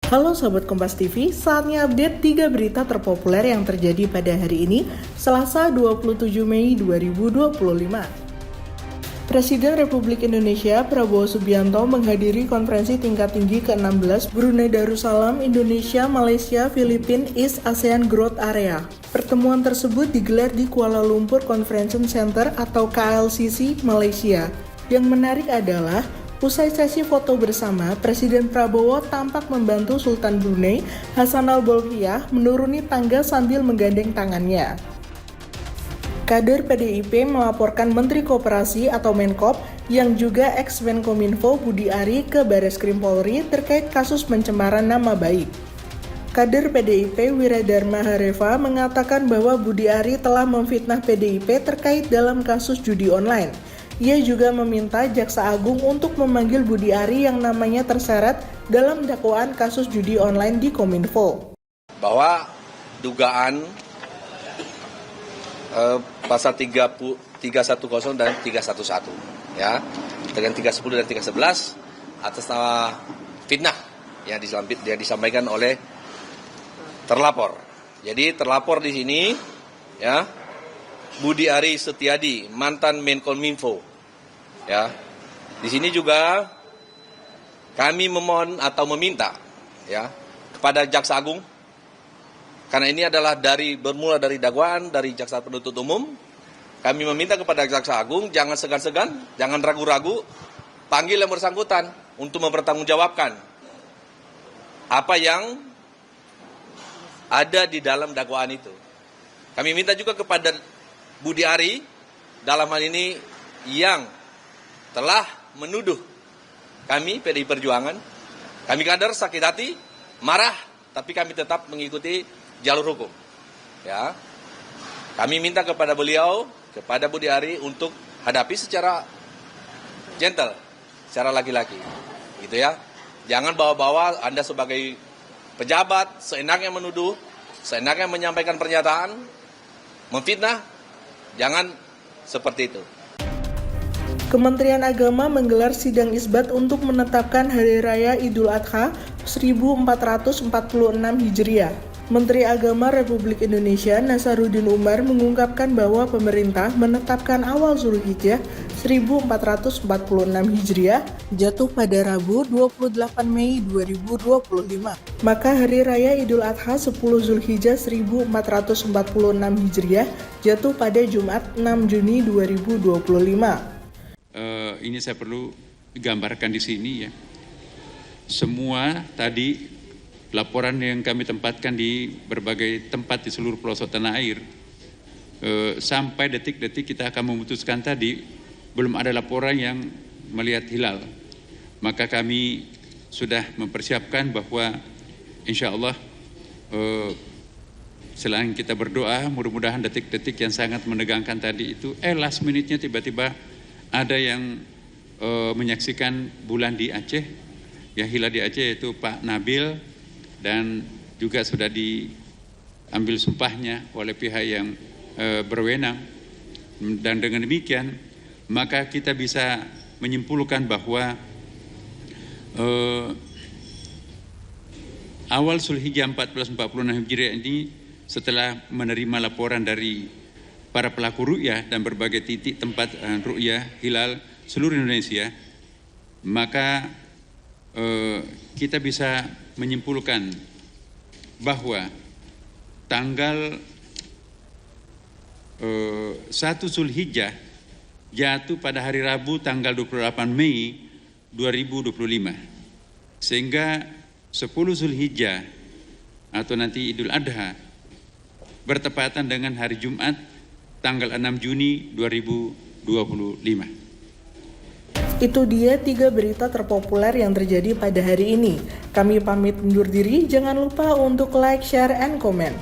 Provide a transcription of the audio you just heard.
Halo Sobat Kompas TV, saatnya update 3 berita terpopuler yang terjadi pada hari ini, Selasa 27 Mei 2025. Presiden Republik Indonesia Prabowo Subianto menghadiri konferensi tingkat tinggi ke-16 Brunei Darussalam Indonesia Malaysia Philippines East ASEAN Growth Area. Pertemuan tersebut digelar di Kuala Lumpur Convention Center atau KLCC, Malaysia. Yang menarik adalah usai sesi foto bersama, Presiden Prabowo tampak membantu Sultan Brunei Hassanal Bolkiah menuruni tangga sambil menggandeng tangannya. Kader PDIP melaporkan Menteri Koperasi atau Menkop yang juga ex-Menkominfo Budi Ari ke Bareskrim Polri terkait kasus pencemaran nama baik. Kader PDIP Wiradharma Hareva mengatakan bahwa Budi Ari telah memfitnah PDIP terkait dalam kasus judi online. Ia juga meminta Jaksa Agung untuk memanggil Budi Ari yang namanya terseret dalam dakwaan kasus judi online di Kominfo. Bahwa dugaan pasal 310 dan 311 ya, dengan 310 dan 311 atas nama fitnah yang disampaikan oleh terlapor. Jadi terlapor di sini ya, Budi Ari Setiadi, mantan Menkominfo. Ya. Di sini juga kami memohon atau meminta ya kepada Jaksa Agung, karena ini adalah bermula dari dakwaan dari Jaksa Penuntut Umum. Kami meminta kepada Jaksa Agung jangan segan-segan, jangan ragu-ragu, panggil yang bersangkutan untuk mempertanggungjawabkan apa yang ada di dalam dakwaan itu. Kami minta juga kepada Budi Ari dalam hal ini yang telah menuduh kami PDI Perjuangan, kami kader sakit hati, marah, tapi kami tetap mengikuti jalur hukum. Ya, kami minta kepada beliau, kepada Budi Ari untuk hadapi secara gentle, secara laki-laki, gitu ya. Jangan bawa-bawa Anda sebagai pejabat seenaknya menuduh, seenaknya menyampaikan pernyataan, memfitnah, jangan seperti itu. Kementerian Agama menggelar sidang isbat untuk menetapkan Hari Raya Idul Adha 1446 Hijriah. Menteri Agama Republik Indonesia Nasaruddin Umar mengungkapkan bahwa pemerintah menetapkan awal Zulhijjah 1446 Hijriah jatuh pada Rabu 28 Mei 2025. Maka Hari Raya Idul Adha 10 Zulhijjah 1446 Hijriah jatuh pada Jumat 6 Juni 2025. Ini saya perlu gambarkan di sini ya. Semua tadi laporan yang kami tempatkan di berbagai tempat di seluruh pelosok tanah air, sampai detik-detik kita akan memutuskan tadi belum ada laporan yang melihat hilal. Maka kami sudah mempersiapkan bahwa insya Allah selain kita berdoa, mudah-mudahan detik-detik yang sangat menegangkan tadi itu last minute-nya tiba-tiba ada yang menyaksikan bulan di Aceh, ya hilal di Aceh, yaitu Pak Nabil, dan juga sudah diambil sumpahnya oleh pihak yang berwenang. Dan dengan demikian maka kita bisa menyimpulkan bahwa awal Zulhijjah 1446 Hijriah ini setelah menerima laporan dari para pelaku ru'yah dan berbagai titik tempat ru'yah hilal seluruh Indonesia, maka kita bisa menyimpulkan bahwa tanggal 1 Zulhijjah jatuh pada hari Rabu tanggal 28 Mei 2025. Sehingga 10 Zulhijjah atau nanti Idul Adha bertepatan dengan hari Jumat tanggal 6 Juni 2025. Itu dia 3 berita terpopuler yang terjadi pada hari ini. Kami pamit undur diri, jangan lupa untuk like, share, and comment.